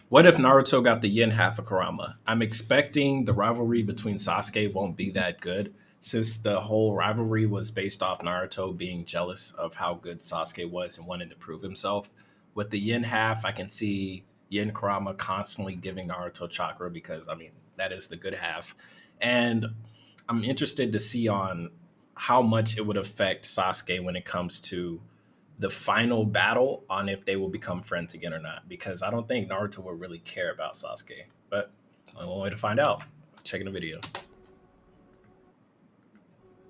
What if Naruto got the yin half of Kurama? I'm expecting the rivalry between Sasuke won't be that good since the whole rivalry was based off Naruto being jealous of how good Sasuke was and wanting to prove himself. With the yin half, I can see Yin Kurama constantly giving Naruto chakra because, I mean, that is the good half. And I'm interested to see on how much it would affect Sasuke when it comes to the final battle on if they will become friends again or not. Because I don't think Naruto will really care about Sasuke. But only one way to find out. Checking the video.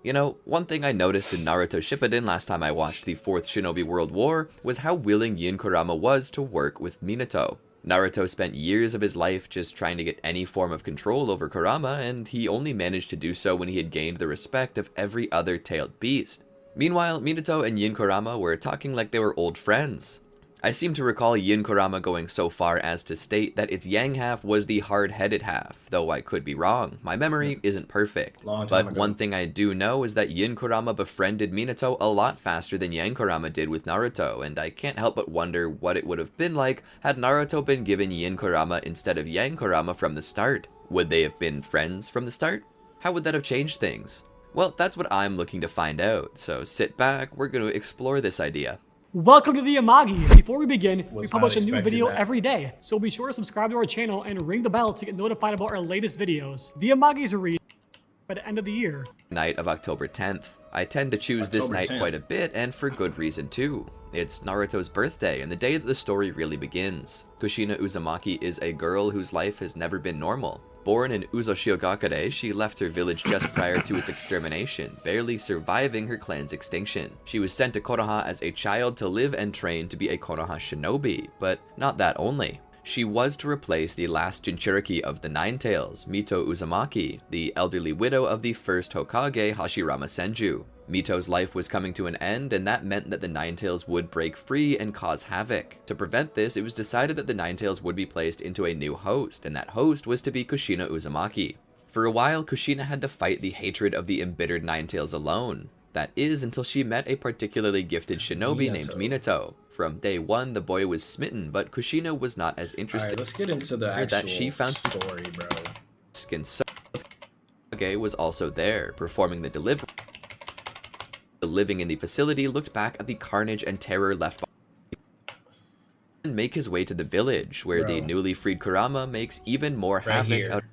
You know, one thing I noticed in Naruto Shippuden last time I watched the Fourth Shinobi World War was how willing Yin Kurama was to work with Minato. Naruto spent years of his life just trying to get any form of control over Kurama, and he only managed to do so when he had gained the respect of every other tailed beast. Meanwhile, Minato and Yin Kurama were talking like they were old friends. I seem to recall Yin Kurama going so far as to state that its yang half was the hard-headed half, though I could be wrong. My memory isn't perfect. But one thing I do know is that Yin Kurama befriended Minato a lot faster than Yang Kurama did with Naruto, and I can't help but wonder what it would have been like had Naruto been given Yin Kurama instead of Yang Kurama from the start. Would they have been friends from the start? How would that have changed things? Well, that's what I'm looking to find out, so sit back, we're going to explore this idea. Welcome to the Amagi. Before we begin, we Was publish not a new expecting video that. every day, so be sure to subscribe to our channel and ring the bell to get notified about our latest videos. The Amagi's are released by the end of the year. Night of October 10th. I tend to choose this October night 10th. quite a bit, and for good reason too. It's Naruto's birthday, and the day that the story really begins. Kushina Uzumaki is a girl whose life has never been normal. Born in Uzoshiogakure, she left her village just prior to its extermination, barely surviving her clan's extinction. She was sent to Konoha as a child to live and train to be a Konoha shinobi, but not that only. She was to replace the last Jinchuriki of the Nine Tails, Mito Uzumaki, the elderly widow of the first Hokage Hashirama Senju. Mito's life was coming to an end, and that meant that the Nine Tails would break free and cause havoc. To prevent this, it was decided that the Nine Tails would be placed into a new host, and that host was to be Kushina Uzumaki. For a while, Kushina had to fight the hatred of the embittered Nine Tails alone. That is, until she met a particularly gifted shinobi named Minato. From day one, the boy was smitten, but Kushina was not as interested. Alright, let's get into the actual that she found story, bro. And so, Hokage was also there, performing the delivery. Living in the facility looked back at the carnage and terror left by and make his way to the village, where the newly freed Kurama makes even more havoc Here. out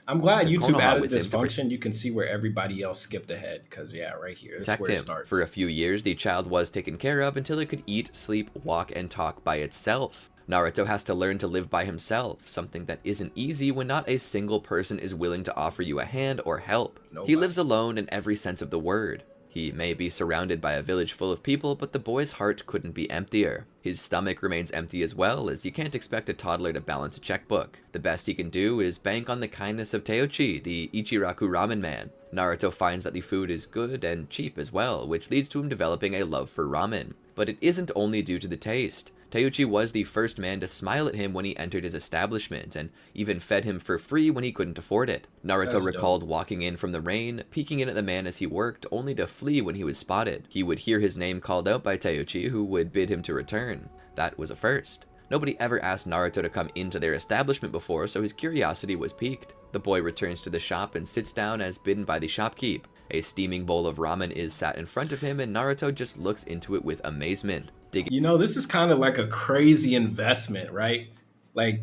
I'm glad the YouTube Konoha added with this him to function. You can see where everybody else skipped ahead. Because, yeah, right here. This is protect where it him. starts. For a few years, the child was taken care of until it could eat, sleep, walk, and talk by itself. Naruto has to learn to live by himself, something that isn't easy when not a single person is willing to offer you a hand or help. Nobody. He lives alone in every sense of the word. He may be surrounded by a village full of people, but the boy's heart couldn't be emptier. His stomach remains empty as well, as you can't expect a toddler to balance a checkbook. The best he can do is bank on the kindness of Teuchi, the Ichiraku ramen man. Naruto finds that the food is good and cheap as well, which leads to him developing a love for ramen. But it isn't only due to the taste. Teuchi was the first man to smile at him when he entered his establishment, and even fed him for free when he couldn't afford it. Naruto That's recalled dope. walking in from the rain, peeking in at the man as he worked, only to flee when he was spotted. He would hear his name called out by Teuchi, who would bid him to return. That was a first. Nobody ever asked Naruto to come into their establishment before, so his curiosity was piqued. The boy returns to the shop and sits down as bidden by the shopkeep. A steaming bowl of ramen is sat in front of him, and Naruto just looks into it with amazement. You know, this is kind of like a crazy investment, right? Like,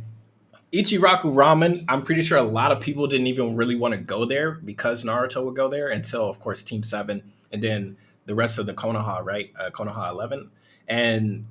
Ichiraku Ramen, I'm pretty sure a lot of people didn't even really want to go there because Naruto would go there until, of course, Team 7 and then the rest of the Konoha, right? Konoha 11. And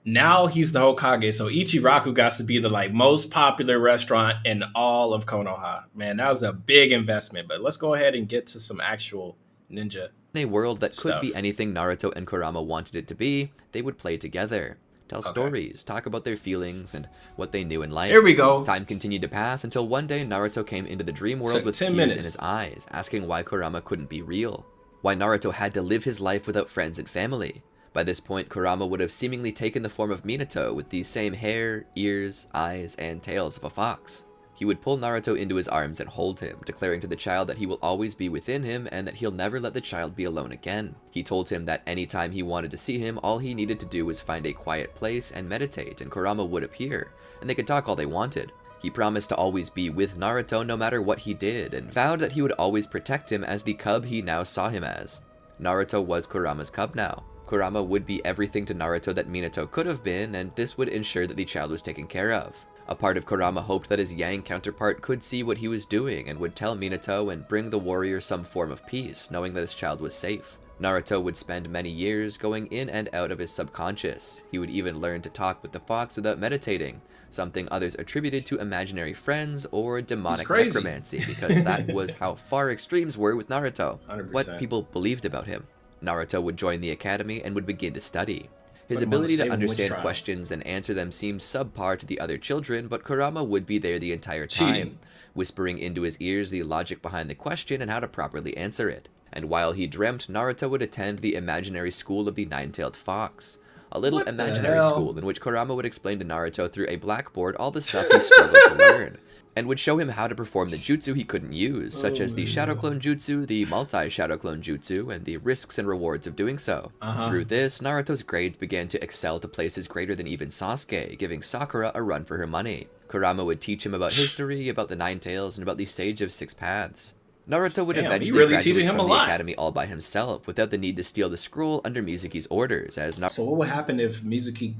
now he's the Hokage, so Ichiraku got to be the like most popular restaurant in all of Konoha. Man, that was a big investment. But let's go ahead and get to some actual ninja. In a world that could stuff. be anything Naruto and Kurama wanted it to be, they would play together, tell Okay. stories, talk about their feelings, and what they knew in life. Here we go. Time continued to pass until one day Naruto came into the dream world with 10 tears minutes. in his eyes, asking why Kurama couldn't be real. Why Naruto had to live his life without friends and family. By this point, Kurama would have seemingly taken the form of Minato with the same hair, ears, eyes, and tails of a fox. He would pull Naruto into his arms and hold him, declaring to the child that he will always be within him and that he'll never let the child be alone again. He told him that anytime he wanted to see him, all he needed to do was find a quiet place and meditate, and Kurama would appear, and they could talk all they wanted. He promised to always be with Naruto no matter what he did, and vowed that he would always protect him as the cub he now saw him as. Naruto was Kurama's cub now. Kurama would be everything to Naruto that Minato could have been, and this would ensure that the child was taken care of. A part of Kurama hoped that his Yang counterpart could see what he was doing and would tell Minato and bring the warrior some form of peace, knowing that his child was safe. Naruto would spend many years going in and out of his subconscious. He would even learn to talk with the fox without meditating, something others attributed to imaginary friends or demonic necromancy, because that was how far extremes were with Naruto, 100%. what people believed about him. Naruto would join the academy and would begin to study. His ability to understand questions and answer them seemed subpar to the other children, but Kurama would be there the entire time, whispering into his ears the logic behind the question and how to properly answer it. And while he dreamt, Naruto would attend the imaginary school of the Nine-Tailed Fox, a little imaginary school in which Kurama would explain to Naruto through a blackboard all the stuff he struggled to learn, and would show him how to perform the jutsu he couldn't use, such as the Shadow Clone Jutsu, the Multi-Shadow Clone Jutsu, and the risks and rewards of doing so. Through this, Naruto's grades began to excel to places greater than even Sasuke, giving Sakura a run for her money. Kurama would teach him about history, about the Nine Tails, and about the Sage of Six Paths. Naruto would eventually graduate from the academy all by himself, without the need to steal the scroll under Mizuki's orders, as So what would happen if Mizuki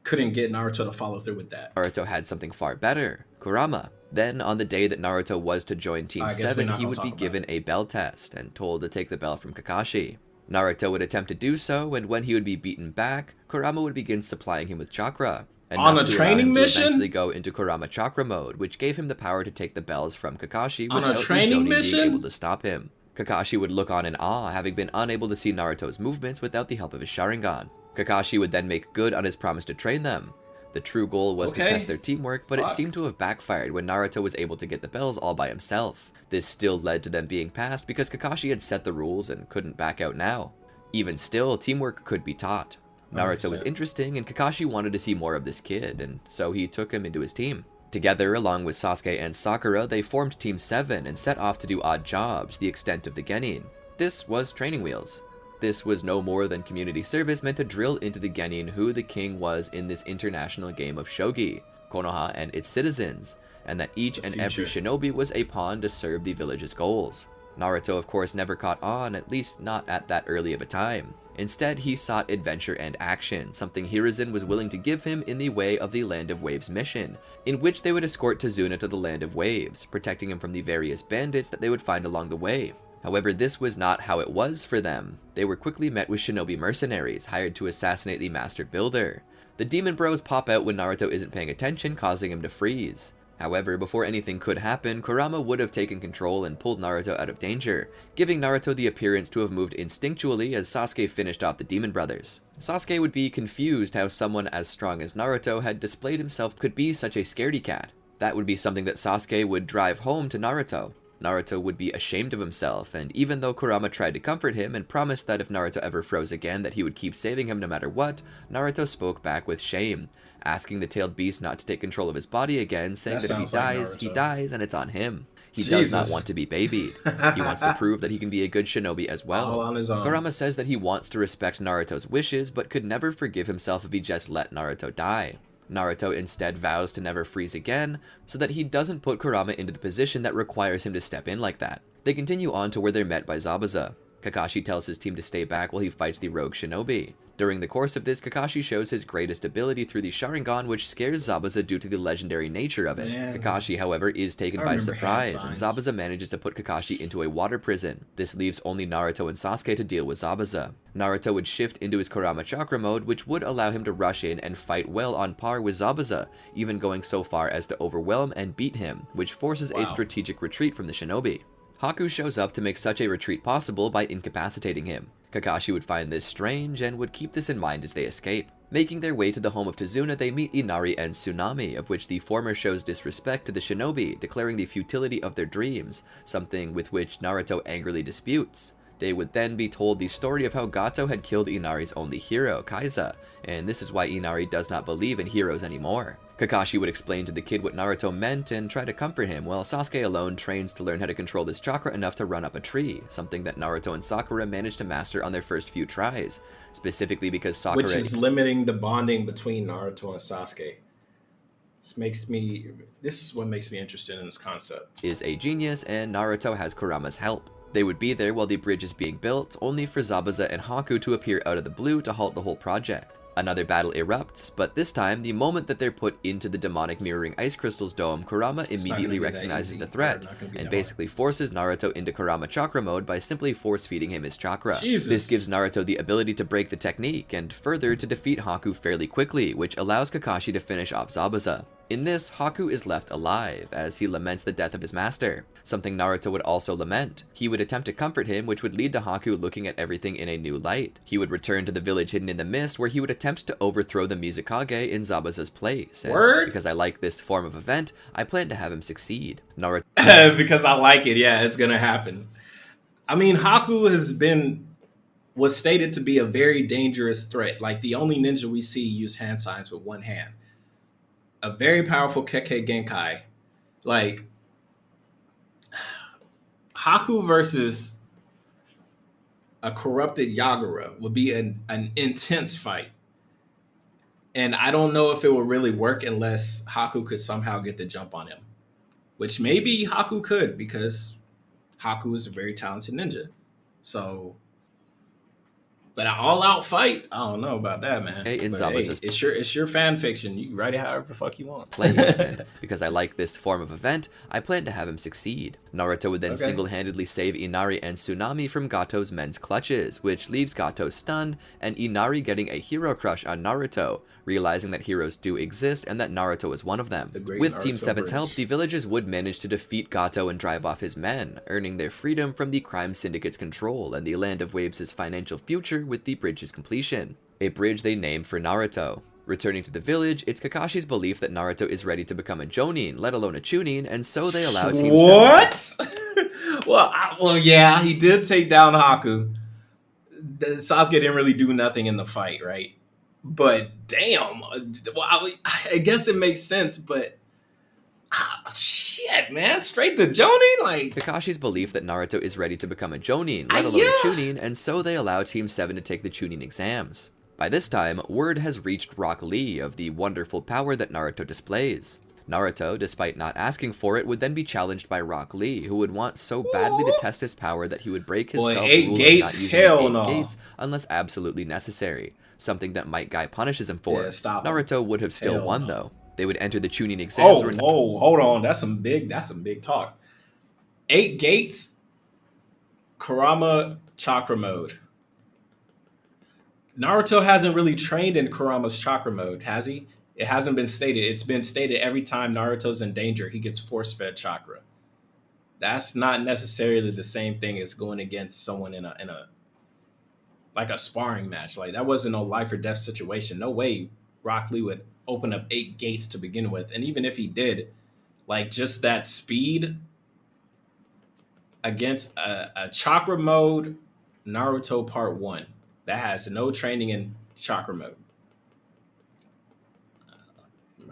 couldn't get Naruto to follow through with that? Naruto had something far better, Kurama. Then, on the day that Naruto was to join Team 7, he would be given a bell test and told to take the bell from Kakashi. Naruto would attempt to do so, and when he would be beaten back, Kurama would begin supplying him with chakra. On a training mission? Eventually go into Kurama chakra mode, which gave him the power to take the bells from Kakashi without the training Jonin being able to stop him. Kakashi would look on in awe, having been unable to see Naruto's movements without the help of his Sharingan. Kakashi would then make good on his promise to train them. The true goal was to test their teamwork, but it seemed to have backfired when Naruto was able to get the bells all by himself. This still led to them being passed because Kakashi had set the rules and couldn't back out now. Even still, teamwork could be taught. Naruto was interesting, and Kakashi wanted to see more of this kid, and so he took him into his team. Together, along with Sasuke and Sakura, they formed Team 7 and set off to do odd jobs, the extent of the genin. This was training wheels. This was no more than community service meant to drill into the genin who the king was in this international game of shogi, Konoha and its citizens, and that each and every shinobi was a pawn to serve the village's goals. Naruto, of course, never caught on, at least not at that early of a time. Instead, he sought adventure and action, something Hiruzen was willing to give him in the way of the Land of Waves mission, in which they would escort Tazuna to the Land of Waves, protecting him from the various bandits that they would find along the way. However, this was not how it was for them. They were quickly met with shinobi mercenaries, hired to assassinate the Master Builder. The Demon Bros pop out when Naruto isn't paying attention, causing him to freeze. However, before anything could happen, Kurama would have taken control and pulled Naruto out of danger, giving Naruto the appearance to have moved instinctually as Sasuke finished off the Demon Brothers. Sasuke would be confused how someone as strong as Naruto had displayed himself could be such a scaredy cat. That would be something that Sasuke would drive home to Naruto. Naruto would be ashamed of himself, and even though Kurama tried to comfort him and promised that if Naruto ever froze again that he would keep saving him no matter what, Naruto spoke back with shame, asking the tailed beast not to take control of his body again, saying that if he dies, he dies and it's on him. He does not want to be babied. He wants to prove that he can be a good shinobi as well. All on his own. Kurama says that he wants to respect Naruto's wishes, but could never forgive himself if he just let Naruto die. Naruto instead vows to never freeze again, so that he doesn't put Kurama into the position that requires him to step in like that. They continue on to where they're met by Zabuza. Kakashi tells his team to stay back while he fights the rogue shinobi. During the course of this, Kakashi shows his greatest ability through the Sharingan, which scares Zabuza due to the legendary nature of it. Kakashi, however, is taken by surprise, and Zabuza manages to put Kakashi into a water prison. This leaves only Naruto and Sasuke to deal with Zabuza. Naruto would shift into his Kurama chakra mode, which would allow him to rush in and fight well on par with Zabuza, even going so far as to overwhelm and beat him, which forces a strategic retreat from the shinobi. Haku shows up to make such a retreat possible by incapacitating him. Kakashi would find this strange and would keep this in mind as they escape. Making their way to the home of Tazuna, they meet Inari and Tsunami, of which the former shows disrespect to the shinobi, declaring the futility of their dreams, something with which Naruto angrily disputes. They would then be told the story of how Gato had killed Inari's only hero, Kaiza, and this is why Inari does not believe in heroes anymore. Kakashi would explain to the kid what Naruto meant and try to comfort him, while Sasuke alone trains to learn how to control this chakra enough to run up a tree, something that Naruto and Sakura managed to master on their first few tries, specifically because Sakura— Which is limiting the bonding between Naruto and Sasuke. This is what makes me interested in this concept. —is a genius, and Naruto has Kurama's help. They would be there while the bridge is being built, only for Zabuza and Haku to appear out of the blue to halt the whole project. Another battle erupts, but this time, the moment that they're put into the demonic mirroring ice crystal's dome, Kurama immediately recognizes the threat, and basically forces Naruto into Kurama chakra mode by simply force-feeding him his chakra. Jesus. This gives Naruto the ability to break the technique, and further to defeat Haku fairly quickly, which allows Kakashi to finish off Zabuza. In this, Haku is left alive, as he laments the death of his master, something Naruto would also lament. He would attempt to comfort him, which would lead to Haku looking at everything in a new light. He would return to the village hidden in the mist, where he would attempt to overthrow the Mizukage in Zabuza's place. And because I like this form of event, I plan to have him succeed. Naruto— because I like it, yeah, it's gonna happen. I mean, Haku was stated to be a very dangerous threat. Like, the only ninja we see use hand signs with one hand. A very powerful Kekkei Genkai. Like, Haku versus a corrupted Yagura would be an intense fight. And I don't know if it would really work unless Haku could somehow get the jump on him. Which maybe Haku could, because Haku is a very talented ninja. So, but an all-out fight, I don't know about that, man. in But Zabuza's— it's your fan fiction. You can write it however the fuck you want. plays, and because I like this form of event, I plan to have him succeed. Naruto would then single-handedly save Inari and Tsunami from Gato's men's clutches, which leaves Gato stunned, and Inari getting a hero crush on Naruto, realizing that heroes do exist and that Naruto is one of them. With Naruto Team 7's help, bridge. the villagers would manage to defeat Gato and drive off his men, earning their freedom from the crime syndicate's control and the Land of Waves' financial future with the bridge's completion. A bridge they named for Naruto. Returning to the village, it's Kakashi's belief that Naruto is ready to become a Jonin, let alone a chunin, and so they allow Team 7— What? Well, yeah, he did take down Haku. Sasuke didn't really do nothing in the fight, right? But damn, well, I guess it makes sense, but shit, man, straight to Jonin? Like, Kakashi's belief that Naruto is ready to become a Jonin, let alone a chunin, and so they allow Team 7 to take the chunin exams. By this time, word has reached Rock Lee of the wonderful power that Naruto displays. Naruto, despite not asking for it, would then be challenged by Rock Lee, who would want so badly to test his power that he would break his self-rule of not using the 8 gates unless absolutely necessary, something that Might Guy punishes him for. Naruto would have still won, though. They would enter the chunin exams— hold on, that's some big talk. 8 gates, Kurama chakra mode. Naruto hasn't really trained in Kurama's chakra mode, has he? It hasn't been stated. It's been stated every time Naruto's in danger, he gets force-fed chakra. That's not necessarily the same thing as going against someone in a like a sparring match. Like, that wasn't a life or death situation. No way Rock Lee would open up 8 gates to begin with. And even if he did, like, just that speed against a chakra mode Naruto Part 1 that has no training in chakra mode.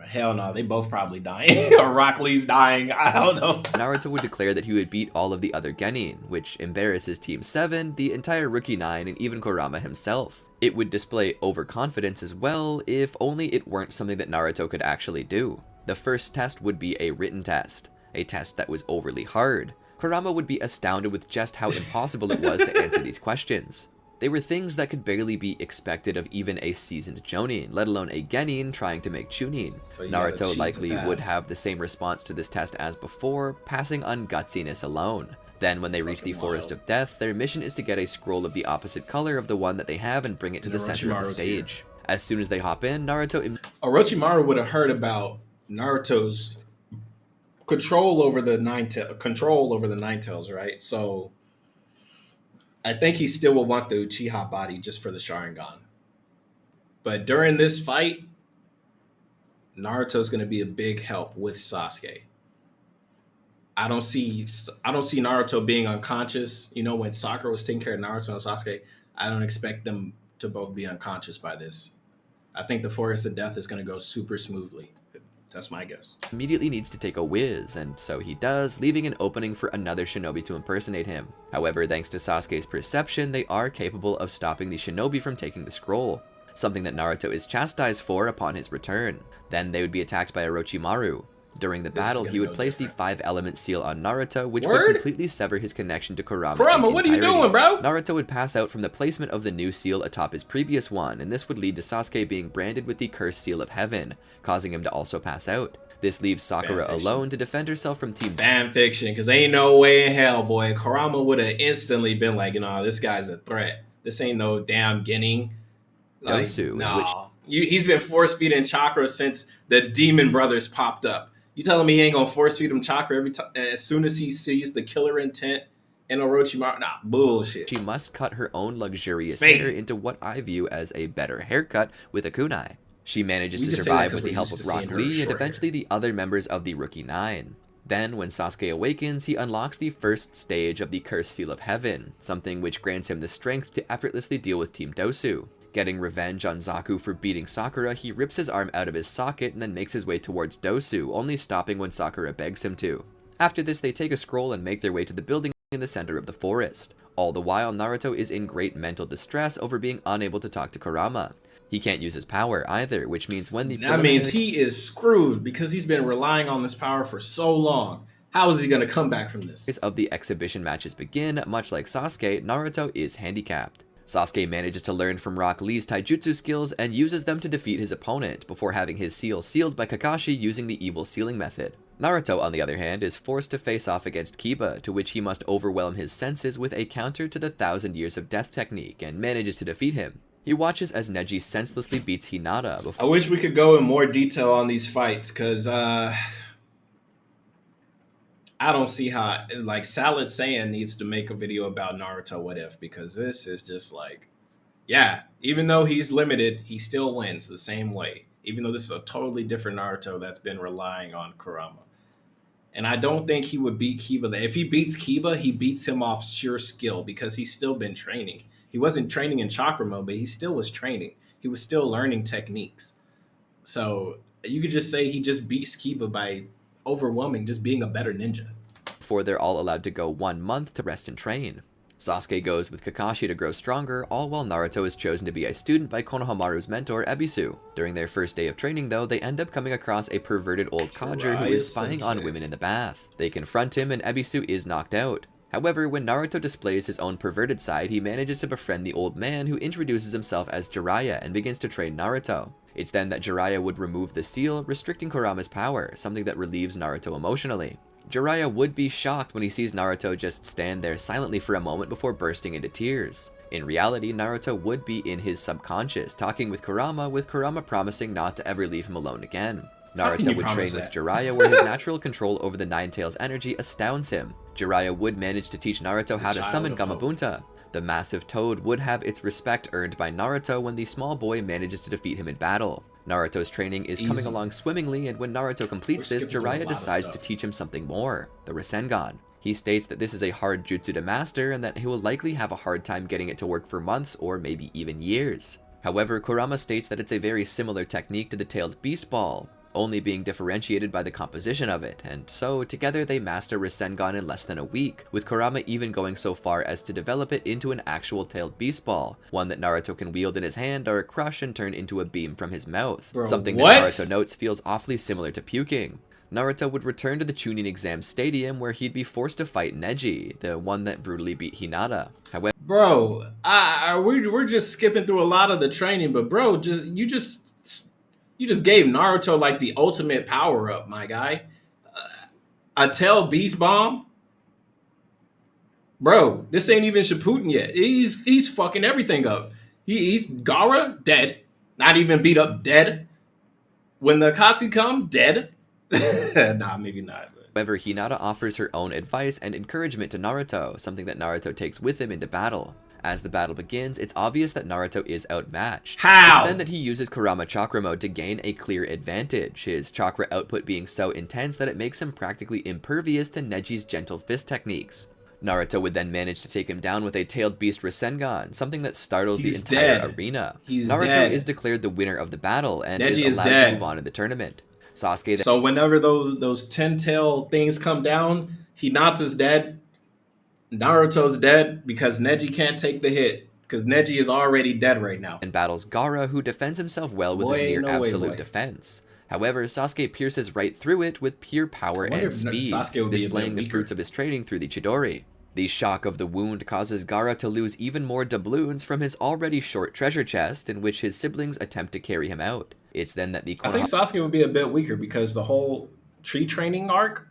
Hell no, they both probably dying. Or Rock Lee's dying, I don't know. Naruto would declare that he would beat all of the other genin, which embarrasses Team 7, the entire Rookie 9, and even Kurama himself. It would display overconfidence as well, if only it weren't something that Naruto could actually do. The first test would be a written test, a test that was overly hard. Kurama would be astounded with just how impossible it was to answer these questions. They were things that could barely be expected of even a seasoned Jonin, let alone a genin trying to make chunin. So Naruto likely would have the same response to this test as before, passing on gutsiness alone. Then when they reach the Forest of Death, their mission is to get a scroll of the opposite color of the one that they have and bring it to the center of the stage. As soon as they hop in, Naruto— Orochimaru would have heard about Naruto's control over the Nine Tails, right? So I think he still will want the Uchiha body just for the Sharingan. But during this fight, Naruto's going to be a big help with Sasuke. I don't see Naruto being unconscious. You know, when Sakura was taking care of Naruto and Sasuke, I don't expect them to both be unconscious by this. I think the Forest of Death is going to go super smoothly. That's my guess. Immediately needs to take a whiz, and so he does, leaving an opening for another shinobi to impersonate him. However, thanks to Sasuke's perception, they are capable of stopping the shinobi from taking the scroll, something that Naruto is chastised for upon his return. Then they would be attacked by Orochimaru. During the battle, he would place the 5-element seal on Naruto, which would completely sever his connection to Kurama. Kurama, what are you doing, bro? Naruto would pass out from the placement of the new seal atop his previous one, and this would lead to Sasuke being branded with the cursed seal of heaven, causing him to also pass out. This leaves Sakura alone to defend herself from Team Fan fiction, because ain't no way in hell, boy. Kurama would have instantly been like, you know, this guy's a threat. This ain't no damn Ginning. Like, Dosu, no. He's been force feeding chakra since the Demon Brothers popped up. You telling me he ain't gonna force feed him chakra every time as soon as he sees the killer intent in Orochimaru? Nah, bullshit. She must cut her own luxurious hair into what I view as a better haircut with a kunai. She manages to survive with the help of Rock Lee and eventually the other members of the Rookie Nine. Then, when Sasuke awakens, he unlocks the first stage of the Cursed Seal of Heaven, something which grants him the strength to effortlessly deal with Team Dosu. Getting revenge on Zaku for beating Sakura, he rips his arm out of his socket and then makes his way towards Dosu, only stopping when Sakura begs him to. After this, they take a scroll and make their way to the building in the center of the forest. All the while, Naruto is in great mental distress over being unable to talk to Kurama. He can't use his power either, which means when the That means he is screwed because he's been relying on this power for so long. How is he going to come back from this? Of the exhibition matches begin, much like Sasuke, Naruto is handicapped. Sasuke manages to learn from Rock Lee's taijutsu skills and uses them to defeat his opponent before having his seal sealed by Kakashi using the evil sealing method. Naruto, on the other hand, is forced to face off against Kiba, to which he must overwhelm his senses with a counter to the 1,000 Years of Death technique and manages to defeat him. He watches as Neji senselessly beats Hinata before— I wish we could go in more detail on these fights, because I don't see how, like, Salad Saiyan needs to make a video about Naruto What If, because this is just like, yeah, even though he's limited, he still wins the same way, even though this is a totally different Naruto that's been relying on Kurama. And I don't think he would beat Kiba. If he beats Kiba, he beats him off sheer skill because he's still been training. He wasn't training in chakra mode, but he still was training. He was still learning techniques. So you could just say he just beats Kiba by overwhelming, just being a better ninja. Before they're all allowed to go 1 month to rest and train. Sasuke goes with Kakashi to grow stronger, all while Naruto is chosen to be a student by Konohamaru's mentor, Ebisu. During their first day of training, though, they end up coming across a perverted old codger who is spying on women in the bath. They confront him and Ebisu is knocked out. However, when Naruto displays his own perverted side, he manages to befriend the old man, who introduces himself as Jiraiya and begins to train Naruto. It's then that Jiraiya would remove the seal, restricting Kurama's power, something that relieves Naruto emotionally. Jiraiya would be shocked when he sees Naruto just stand there silently for a moment before bursting into tears. In reality, Naruto would be in his subconscious, talking with Kurama promising not to ever leave him alone again. Naruto would train with Jiraiya, where his natural control over the Nine Tails energy astounds him. Jiraiya would manage to teach Naruto how to summon Gamabunta. The massive toad would have its respect earned by Naruto when the small boy manages to defeat him in battle. Naruto's training is coming along swimmingly, and when Naruto completes this, Jiraiya decides to teach him something more, the Rasengan. He states that this is a hard jutsu to master and that he will likely have a hard time getting it to work for months or maybe even years. However, Kurama states that it's a very similar technique to the Tailed Beast Ball, only being differentiated by the composition of it, and so together they master Rasengan in less than a week, with Kurama even going so far as to develop it into an actual tailed beast ball, one that Naruto can wield in his hand or crush and turn into a beam from his mouth. Something that Naruto notes feels awfully similar to puking. Naruto would return to the Chunin exam stadium, where he'd be forced to fight Neji, the one that brutally beat Hinata. However, bro, we're just skipping through a lot of the training, but bro, you just gave Naruto like the ultimate power up, my guy. A tail beast bomb, bro. This ain't even Shippuden yet. He's fucking everything up. He's Gaara dead, not even beat up, dead. When the Akatsuki come, dead. Nah, maybe not. However, Hinata offers her own advice and encouragement to Naruto, something that Naruto takes with him into battle. As the battle begins, it's obvious that Naruto is outmatched. How? It's then that he uses Kurama Chakra Mode to gain a clear advantage, his chakra output being so intense that it makes him practically impervious to Neji's gentle fist techniques. Naruto would then manage to take him down with a Tailed Beast Rasengan, something that startles the entire arena. Naruto is declared the winner of the battle and Neji is allowed to move on in the tournament. Sasuke then... So whenever those 10-tail things come down, Hinata's dead, Naruto's dead because Neji can't take the hit. Because Neji is already dead right now. And battles Gaara, who defends himself well with his near absolute defense. However, Sasuke pierces right through it with pure power and speed, displaying the fruits of his training through the Chidori. The shock of the wound causes Gaara to lose even more doubloons from his already short treasure chest, in which his siblings attempt to carry him out. It's then that the I think Sasuke would be a bit weaker because the whole tree training arc,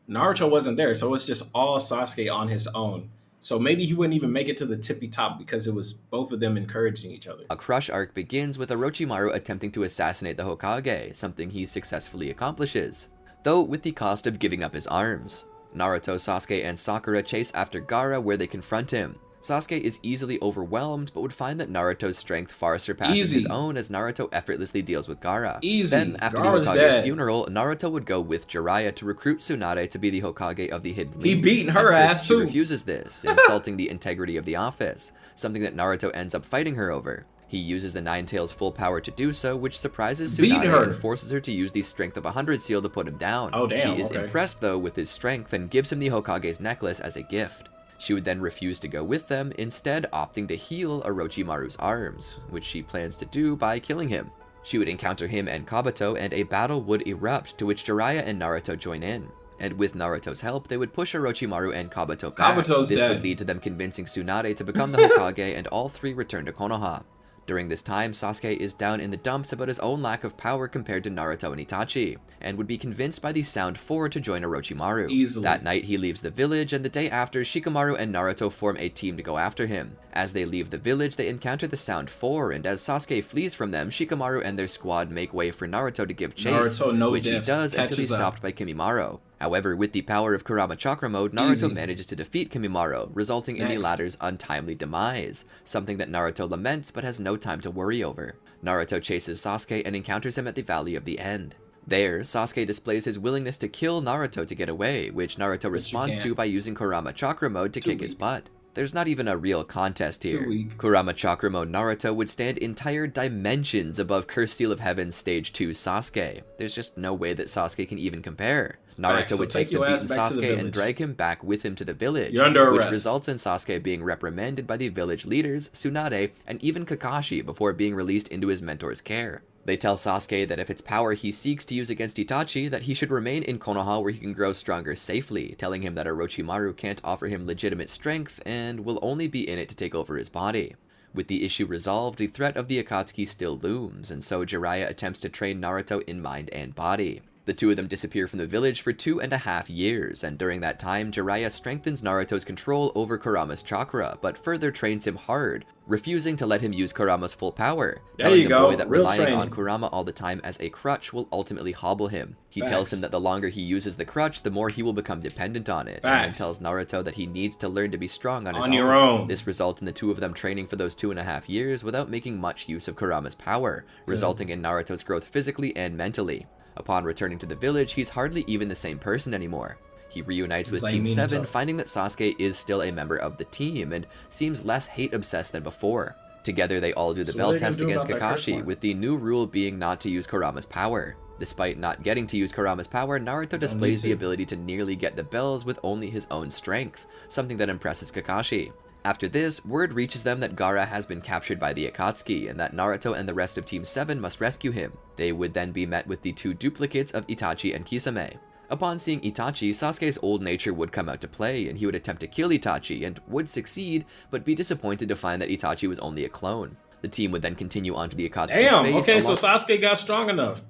Naruto wasn't there, so it's just all Sasuke on his own. So maybe he wouldn't even make it to the tippy top because it was both of them encouraging each other. A crush arc begins with Orochimaru attempting to assassinate the Hokage, something he successfully accomplishes, though with the cost of giving up his arms. Naruto, Sasuke, and Sakura chase after Gaara where they confront him. Sasuke is easily overwhelmed, but would find that Naruto's strength far surpasses his own as Naruto effortlessly deals with Gaara. Then, after the Hokage's funeral, Naruto would go with Jiraiya to recruit Tsunade to be the Hokage of the Hidden League. He beating her ass too. She refuses this, insulting the integrity of the office, something that Naruto ends up fighting her over. He uses the Nine Tails' full power to do so, which surprises Tsunade and forces her to use the Strength of 100 seal to put him down. Oh, damn, she is impressed, though, with his strength and gives him the Hokage's necklace as a gift. She would then refuse to go with them, instead opting to heal Orochimaru's arms, which she plans to do by killing him. She would encounter him and Kabuto, and a battle would erupt, to which Jiraiya and Naruto join in. And with Naruto's help, they would push Orochimaru and Kabuto back. This would lead to them convincing Tsunade to become the Hokage, and all three return to Konoha. During this time, Sasuke is down in the dumps about his own lack of power compared to Naruto and Itachi, and would be convinced by the Sound Four to join Orochimaru. That night, he leaves the village, and the day after, Shikamaru and Naruto form a team to go after him. As they leave the village, they encounter the Sound Four, and as Sasuke flees from them, Shikamaru and their squad make way for Naruto to give chase, which he does until he's stopped by Kimimaro. However, with the power of Kurama Chakra Mode, Naruto manages to defeat Kimimaro, resulting in the latter's untimely demise, something that Naruto laments but has no time to worry over. Naruto chases Sasuke and encounters him at the Valley of the End. There, Sasuke displays his willingness to kill Naruto to get away, which Naruto responds to by using Kurama Chakra Mode to kick his butt. There's not even a real contest here. Kurama Chakra Mode Naruto would stand entire dimensions above Cursed Seal of Heaven's Stage 2 Sasuke. There's just no way that Sasuke can even compare. Naruto would take the beaten Sasuke and drag him back with him to the village, which results in Sasuke being reprimanded by the village leaders, Tsunade, and even Kakashi before being released into his mentor's care. They tell Sasuke that if it's power he seeks to use against Itachi, that he should remain in Konoha where he can grow stronger safely, telling him that Orochimaru can't offer him legitimate strength and will only be in it to take over his body. With the issue resolved, the threat of the Akatsuki still looms, and so Jiraiya attempts to train Naruto in mind and body. The two of them disappear from the village for 2.5 years, and during that time, Jiraiya strengthens Naruto's control over Kurama's chakra, but further trains him hard, refusing to let him use Kurama's full power, telling the boy that relying on Kurama all the time as a crutch will ultimately hobble him. He tells him that the longer he uses the crutch, the more he will become dependent on it, and then tells Naruto that he needs to learn to be strong on his own. This results in the two of them training for those 2.5 years without making much use of Kurama's power, resulting in Naruto's growth physically and mentally. Upon returning to the village, he's hardly even the same person anymore. He reunites with Team 7, finding that Sasuke is still a member of the team, and seems less hate-obsessed than before. Together, they all do the bell test against Kakashi, with the new rule being not to use Kurama's power. Despite not getting to use Kurama's power, Naruto displays the ability to nearly get the bells with only his own strength, something that impresses Kakashi. After this, word reaches them that Gaara has been captured by the Akatsuki, and that Naruto and the rest of Team 7 must rescue him. They would then be met with the two duplicates of Itachi and Kisame. Upon seeing Itachi, Sasuke's old nature would come out to play, and he would attempt to kill Itachi, and would succeed, but be disappointed to find that Itachi was only a clone. The team would then continue on to the Akatsuki's base. Okay, so Sasuke got strong enough.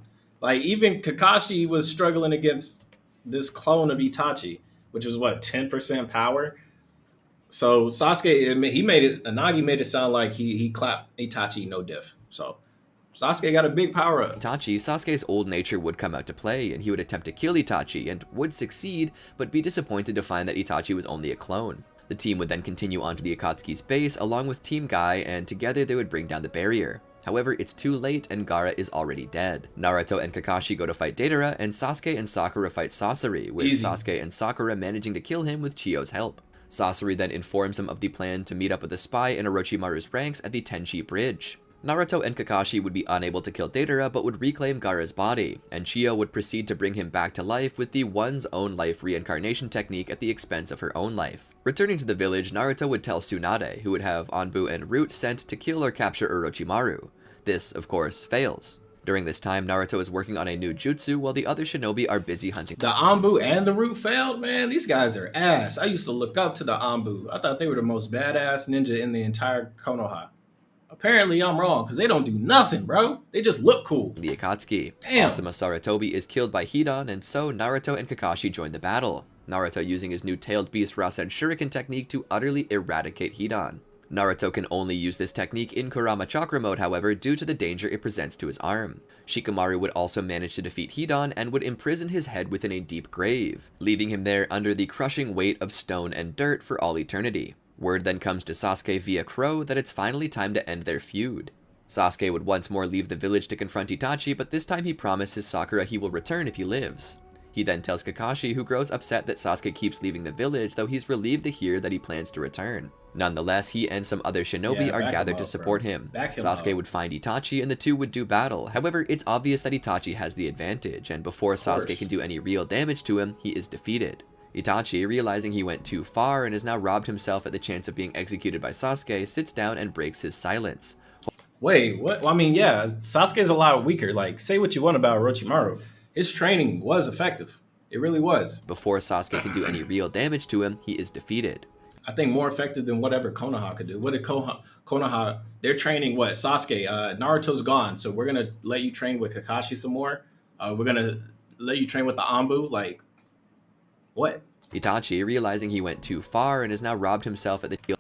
Like, even Kakashi was struggling against this clone of Itachi, which was, what, 10% power? So Sasuke, he made it, Anagi made it sound like he clapped Itachi no diff. So Sasuke got a big power up. Sasuke's old nature would come out to play, and he would attempt to kill Itachi, and would succeed, but be disappointed to find that Itachi was only a clone. The team would then continue onto the Akatsuki's base along with Team Guy, and together they would bring down the barrier. However, it's too late and Gaara is already dead. Naruto and Kakashi go to fight Deidara, and Sasuke and Sakura fight Sasori, with Sasuke and Sakura managing to kill him with Chiyo's help. Sasori then informs him of the plan to meet up with a spy in Orochimaru's ranks at the Tenchi Bridge. Naruto and Kakashi would be unable to kill Deidara but would reclaim Gaara's body, and Chiyo would proceed to bring him back to life with the one's own life reincarnation technique at the expense of her own life. Returning to the village, Naruto would tell Tsunade, who would have Anbu and Root sent to kill or capture Orochimaru. This, of course, fails. During this time, Naruto is working on a new jutsu while the other shinobi are busy hunting. The Anbu and the Root failed? Man, these guys are ass. I used to look up to the Anbu. I thought they were the most badass ninja in the entire Konoha. Apparently, I'm wrong, because they don't do nothing, bro. They just look cool. The Akatsuki. Damn. Asuma Saratobi is killed by Hidan, and so Naruto and Kakashi join the battle. Naruto using his new Tailed Beast Rasen Shuriken technique to utterly eradicate Hidan. Naruto can only use this technique in Kurama Chakra mode, however, due to the danger it presents to his arm. Shikamaru would also manage to defeat Hidan and would imprison his head within a deep grave, leaving him there under the crushing weight of stone and dirt for all eternity. Word then comes to Sasuke via Crow that it's finally time to end their feud. Sasuke would once more leave the village to confront Itachi, but this time he promises Sakura he will return if he lives. He then tells Kakashi, who grows upset that Sasuke keeps leaving the village, though he's relieved to hear that he plans to return. Nonetheless, he and some other shinobi are gathered to support him. Sasuke would find Itachi and the two would do battle. However, it's obvious that Itachi has the advantage, and before Sasuke can do any real damage to him, he is defeated. Itachi, realizing he went too far and has now robbed himself at the chance of being executed by Sasuke, sits down and breaks his silence. Wait, what? Well, I mean, yeah, Sasuke's a lot weaker. Like, say what you want about Orochimaru. His training was effective. It really was. Before Sasuke can do any real damage to him, he is defeated. I think more effective than whatever Konoha could do. What did Konoha, they're training what? Sasuke, Naruto's gone, so we're going to let you train with Kakashi some more. We're going to let you train with the Anbu. Like, what? Itachi, realizing he went too far and has now robbed himself at the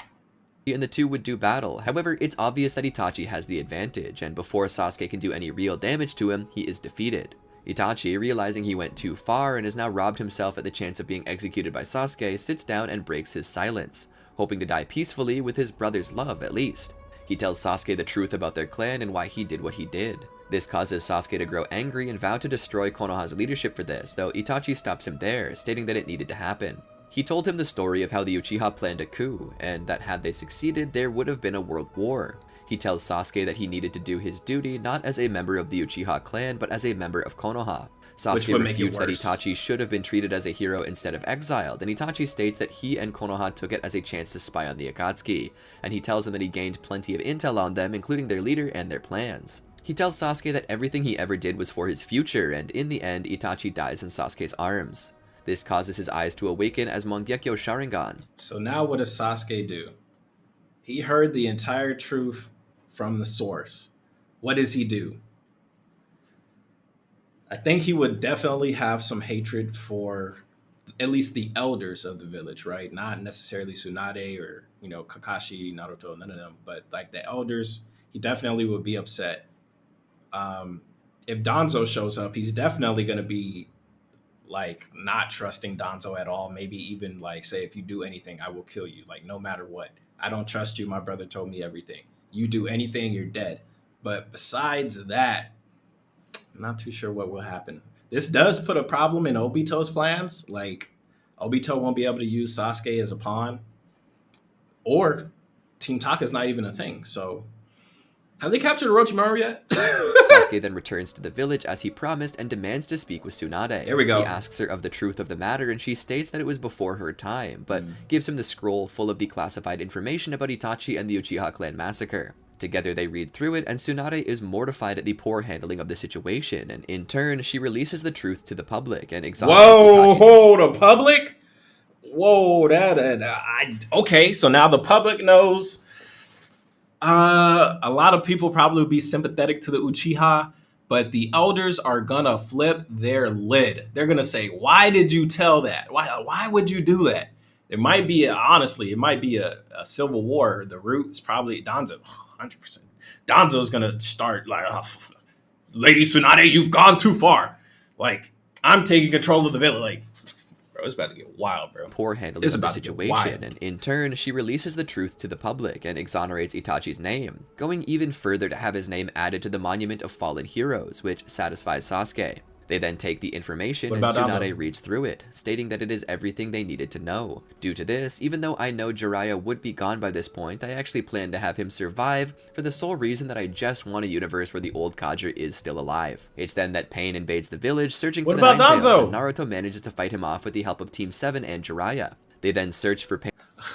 and the two would do battle. However, it's obvious that Itachi has the advantage, and before Sasuke can do any real damage to him, he is defeated. Itachi, realizing he went too far and has now robbed himself at the chance of being executed by Sasuke, sits down and breaks his silence, hoping to die peacefully with his brother's love at least. He tells Sasuke the truth about their clan and why he did what he did. This causes Sasuke to grow angry and vow to destroy Konoha's leadership for this, though Itachi stops him there, stating that it needed to happen. He told him the story of how the Uchiha planned a coup, and that had they succeeded, there would have been a world war. He tells Sasuke that he needed to do his duty not as a member of the Uchiha clan, but as a member of Konoha. Sasuke refutes that Itachi should have been treated as a hero instead of exiled, and Itachi states that he and Konoha took it as a chance to spy on the Akatsuki, and he tells him that he gained plenty of intel on them, including their leader and their plans. He tells Sasuke that everything he ever did was for his future, and in the end, Itachi dies in Sasuke's arms. This causes his eyes to awaken as Mangekyo Sharingan. So now what does Sasuke do? He heard the entire truth from the source. What does he do? I think he would definitely have some hatred for at least the elders of the village, right? Not necessarily Tsunade or, Kakashi, Naruto, none of them, but like the elders, he definitely would be upset. If Danzo shows up, he's definitely going to be like not trusting Danzo at all. Maybe even like say, if you do anything, I will kill you. Like no matter what, I don't trust you. My brother told me everything. You do anything, you're dead. But besides that, I'm not too sure what will happen. This does put a problem in Obito's plans. Like Obito won't be able to use Sasuke as a pawn, or Team Taka's not even a thing. So have they captured Orochimaru yet? Sasuke then returns to the village as he promised and demands to speak with Tsunade. There we go. He asks her of the truth of the matter, and she states that it was before her time, but gives him the scroll full of declassified information about Itachi and the Uchiha clan massacre. Together they read through it, and Tsunade is mortified at the poor handling of the situation, and in turn, she releases the truth to the public and exonerates the public? Whoa, okay, so now the public knows. A lot of people probably would be sympathetic to the Uchiha, but the elders are gonna flip their lid. They're gonna say, "Why did you tell that? Why would you do that?" It might be a civil war. The root is probably Danzo, 100%. Danzo's gonna start like, Lady Tsunade, you've gone too far. Like I'm taking control of the village. Like, bro. It's about to get wild, bro. Poor handling It's of the about to get wild. situation, and in turn, she releases the truth to the public and exonerates Itachi's name, going even further to have his name added to the Monument of Fallen Heroes, which satisfies Sasuke. They then take the information and Tsunade reads through it, stating that it is everything they needed to know. Due to this, even though I know Jiraiya would be gone by this point, I actually plan to have him survive for the sole reason that I just want a universe where the old Kadra is still alive. It's then that Pain invades the village searching for the Nine Tails, and Naruto manages to fight him off with the help of Team 7 and Jiraiya. They then search for Pain.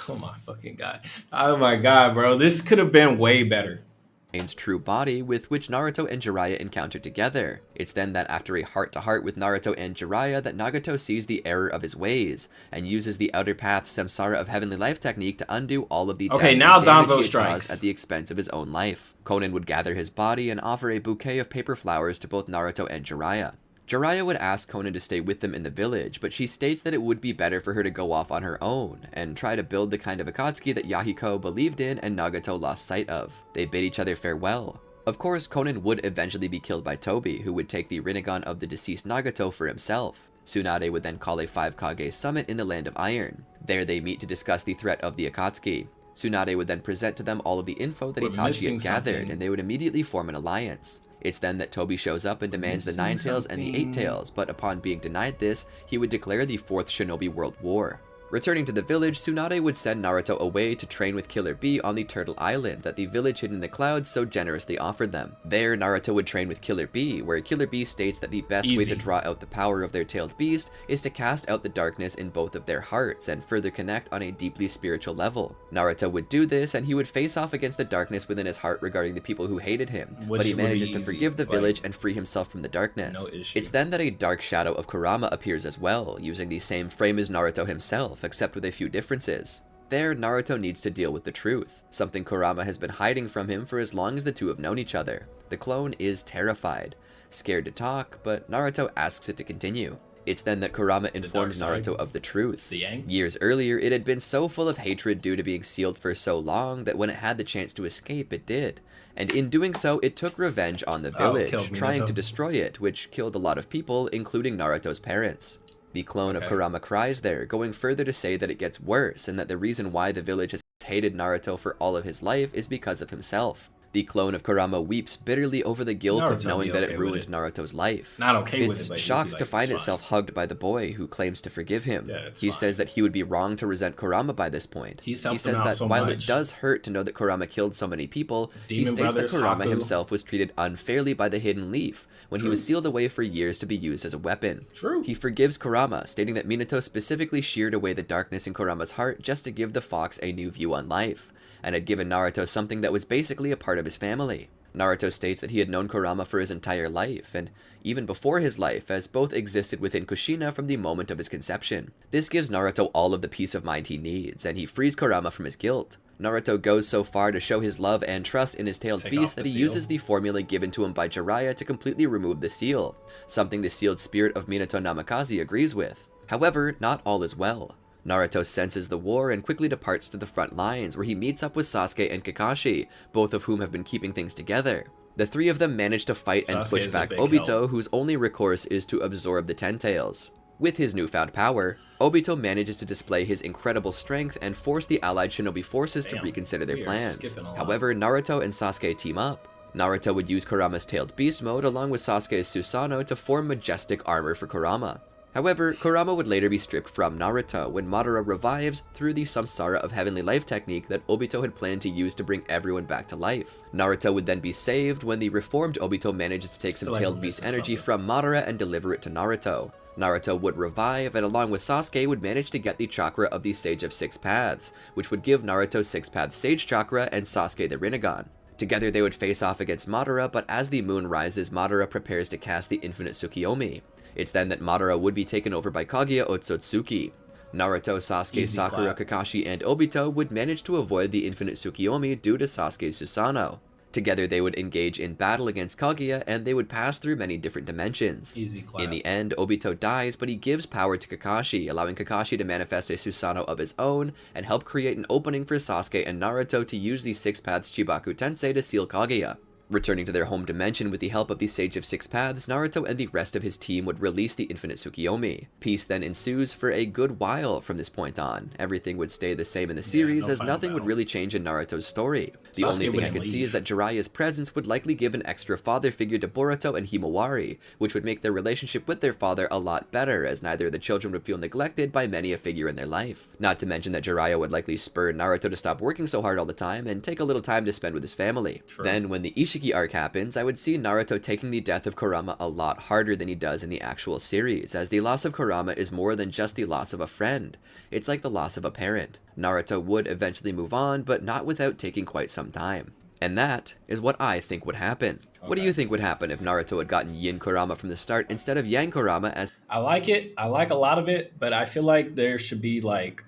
Oh my fucking god. Oh my god, bro. This could have been way better. Pain's true body, with which Naruto and Jiraiya encounter together. It's then that after a heart-to-heart with Naruto and Jiraiya that Nagato sees the error of his ways, and uses the Outer Path Samsara of Heavenly Life technique to undo all of the damage he had caused at the expense of his own life. Konan would gather his body and offer a bouquet of paper flowers to both Naruto and Jiraiya. Jiraiya would ask Konan to stay with them in the village, but she states that it would be better for her to go off on her own, and try to build the kind of Akatsuki that Yahiko believed in and Nagato lost sight of. They bid each other farewell. Of course, Konan would eventually be killed by Tobi, who would take the Rinnegan of the deceased Nagato for himself. Tsunade would then call a 5 Kage summit in the Land of Iron. There they meet to discuss the threat of the Akatsuki. Tsunade would then present to them all of the info that Itachi had gathered, and they would immediately form an alliance. It's then that Tobi shows up and demands the 9 Tails and the 8 Tails, but upon being denied this, he would declare the Fourth Shinobi World War. Returning to the village, Tsunade would send Naruto away to train with Killer Bee on the Turtle Island that the village hidden in the clouds so generously offered them. There, Naruto would train with Killer Bee, where Killer Bee states that the best way to draw out the power of their tailed beast is to cast out the darkness in both of their hearts and further connect on a deeply spiritual level. Naruto would do this, and he would face off against the darkness within his heart regarding the people who hated him, but he manages to forgive the village and free himself from the darkness. It's then that a dark shadow of Kurama appears as well, using the same frame as Naruto himself, except with a few differences. There, Naruto needs to deal with the truth, something Kurama has been hiding from him for as long as the two have known each other. The clone is terrified, scared to talk, but Naruto asks it to continue. It's then that Kurama informs Naruto of the truth. Years earlier, it had been so full of hatred due to being sealed for so long that when it had the chance to escape, it did. And in doing so, it took revenge on the village, trying to destroy it, which killed a lot of people, including Naruto's parents. The clone of Kurama cries there, going further to say that it gets worse, and that the reason why the village has hated Naruto for all of his life is because of himself. The clone of Kurama weeps bitterly over the guilt of knowing that it ruined Naruto's life. It's shocked to find itself hugged by the boy, who claims to forgive him. He says that he would be wrong to resent Kurama by this point. He says that while it does hurt to know that Kurama killed so many people, he states that Kurama himself was treated unfairly by the Hidden Leaf, when he was sealed away for years to be used as a weapon. He forgives Kurama, stating that Minato specifically sheared away the darkness in Kurama's heart just to give the fox a new view on life, and had given Naruto something that was basically a part of his family. Naruto states that he had known Kurama for his entire life, and even before his life, as both existed within Kushina from the moment of his conception. This gives Naruto all of the peace of mind he needs, and he frees Kurama from his guilt. Naruto goes so far to show his love and trust in his tailed beast that he uses the formula given to him by Jiraiya to completely remove the seal, something the sealed spirit of Minato Namikaze agrees with. However, not all is well. Naruto senses the war and quickly departs to the front lines, where he meets up with Sasuke and Kakashi, both of whom have been keeping things together. The three of them manage to fight and push back Obito, whose only recourse is to absorb the Ten Tails. With his newfound power, Obito manages to display his incredible strength and force the allied shinobi forces to reconsider their plans. However, Naruto and Sasuke team up. Naruto would use Kurama's tailed beast mode along with Sasuke's Susanoo to form majestic armor for Kurama. However, Kurama would later be stripped from Naruto when Madara revives through the Samsara of Heavenly Life technique that Obito had planned to use to bring everyone back to life. Naruto would then be saved when the reformed Obito manages to take some tailed beast energy from Madara and deliver it to Naruto. Naruto would revive, and along with Sasuke would manage to get the chakra of the Sage of Six Paths, which would give Naruto Six Paths Sage Chakra and Sasuke the Rinnegan. Together they would face off against Madara, but as the moon rises, Madara prepares to cast the Infinite Tsukiyomi. It's then that Madara would be taken over by Kaguya Otsutsuki. Naruto, Sasuke, Sakura, Kakashi, and Obito would manage to avoid the Infinite Tsukiyomi due to Sasuke's Susanoo. Together they would engage in battle against Kaguya, and they would pass through many different dimensions. In the end, Obito dies, but he gives power to Kakashi, allowing Kakashi to manifest a Susanoo of his own, and help create an opening for Sasuke and Naruto to use the Six Paths Chibaku Tensei to seal Kaguya. Returning to their home dimension with the help of the Sage of Six Paths, Naruto and the rest of his team would release the Infinite Tsukiyomi. Peace then ensues for a good while from this point on. Everything would stay the same in the series, as nothing would really change in Naruto's story. The only thing I could see is that Jiraiya's presence would likely give an extra father figure to Boruto and Himawari, which would make their relationship with their father a lot better, as neither of the children would feel neglected by many a figure in their life. Not to mention that Jiraiya would likely spur Naruto to stop working so hard all the time and take a little time to spend with his family. True. Then, when the Ishiki arc happens, I would see Naruto taking the death of Kurama a lot harder than he does in the actual series, as the loss of Kurama is more than just the loss of a friend. It's like the loss of a parent. Naruto would eventually move on, but not without taking quite some time. And that is what I think would happen. Okay. What do you think would happen if Naruto had gotten Yin Kurama from the start instead of Yang Kurama as... I like it. I like a lot of it, but I feel like there should be like,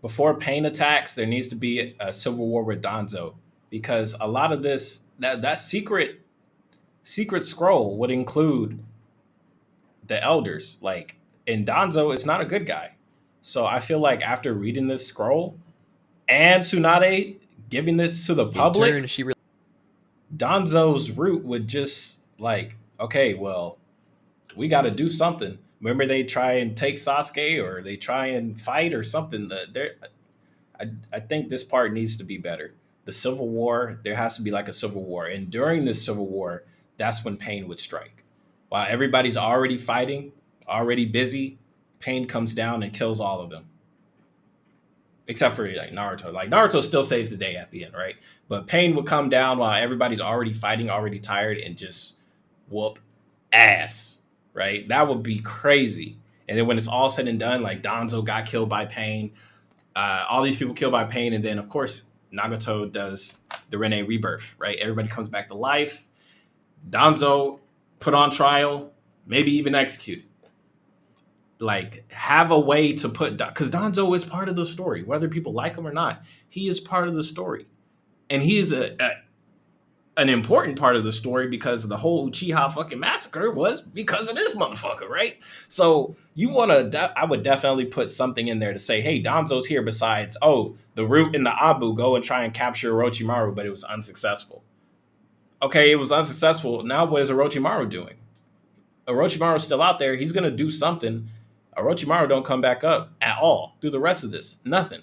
before Pain attacks, there needs to be a civil war with Danzo, because a lot of this, that secret scroll would include the elders. Like, in Danzo, it's not a good guy. So I feel like after reading this scroll and Tsunade giving this to the public, Danzo's route would just like, okay, well, we got to do something. Remember, they try and take Sasuke, or they try and fight or something. I think this part needs to be better. The Civil War, there has to be like a Civil War. And during this Civil War, that's when Pain would strike. While everybody's already fighting, already busy, Pain comes down and kills all of them. Except for like Naruto. Like, Naruto still saves the day at the end, right? But Pain would come down while everybody's already fighting, already tired, and just whoop ass, right? That would be crazy. And then when it's all said and done, like Danzo got killed by Pain, all these people killed by Pain, and then of course Nagato does the Rene rebirth, right? Everybody comes back to life. Danzo put on trial, maybe even executed. Like, have a way to put, because Danzo is part of the story, whether people like him or not. He is part of the story, and he is an important part of the story, because the whole Uchiha fucking massacre was because of this motherfucker, right? So you want to, I would definitely put something in there to say, hey, Danzo's here besides, oh, the Root and the Abu go and try and capture Orochimaru, but it was unsuccessful. Okay, it was unsuccessful. Now what is Orochimaru doing? Orochimaru's still out there. He's going to do something. Orochimaru don't come back up at all through the rest of this. Nothing.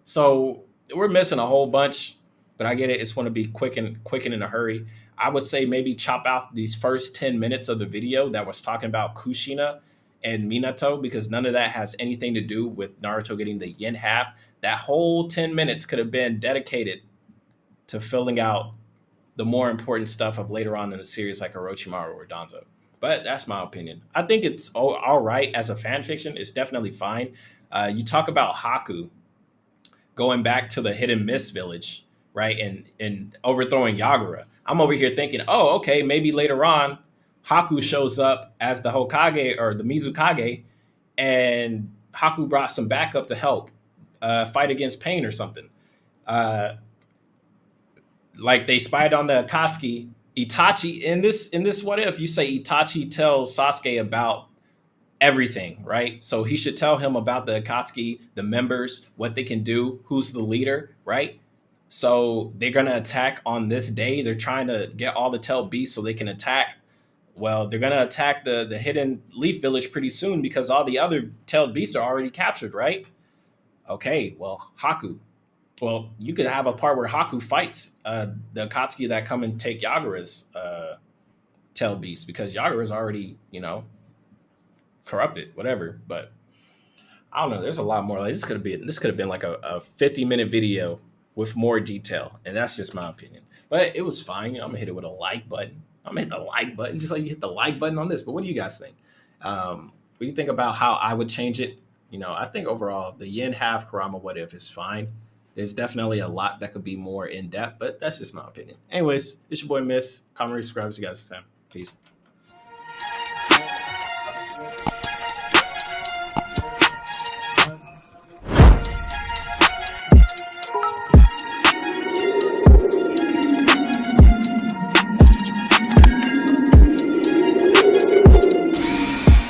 So we're missing a whole bunch. But I get it. It's going to be quick and in a hurry. I would say maybe chop out these first 10 minutes of the video that was talking about Kushina and Minato, because none of that has anything to do with Naruto getting the yin half. That whole 10 minutes could have been dedicated to filling out the more important stuff of later on in the series, like Orochimaru or Danzo. But that's my opinion. I think it's all right as a fan fiction. It's definitely fine. You talk about Haku going back to the Hidden Mist village, right, and overthrowing Yagura. I'm over here thinking, oh, okay, maybe later on, Haku shows up as the Hokage or the Mizukage, and Haku brought some backup to help fight against Pain or something. Like they spied on the Akatsuki. Itachi, in this what if, you say Itachi tells Sasuke about everything, right? So he should tell him about the Akatsuki, the members, what they can do, who's the leader, right? So they're going to attack on this day. They're trying to get all the tailed beasts so they can attack. Well, they're going to attack the Hidden Leaf Village pretty soon, because all the other tailed beasts are already captured, right? Okay, well, Haku. Well, you could have a part where Haku fights the Akatsuki that come and take Yagura's tailed beast, because Yagura's already, corrupted, whatever. But I don't know. There's a lot more. Like, this could have been like a 50-minute video with more detail, and that's just my opinion. But it was fine. I'm gonna hit it with a like button. I'm gonna hit the like button just like you hit the like button on this. But what do you guys think? What do you think about how I would change it? I think overall the yin half Kurama what if is fine. There's definitely a lot that could be more in depth, but that's just my opinion. Anyways, it's your boy Miss. Comment, subscribe. See you guys next time. Peace.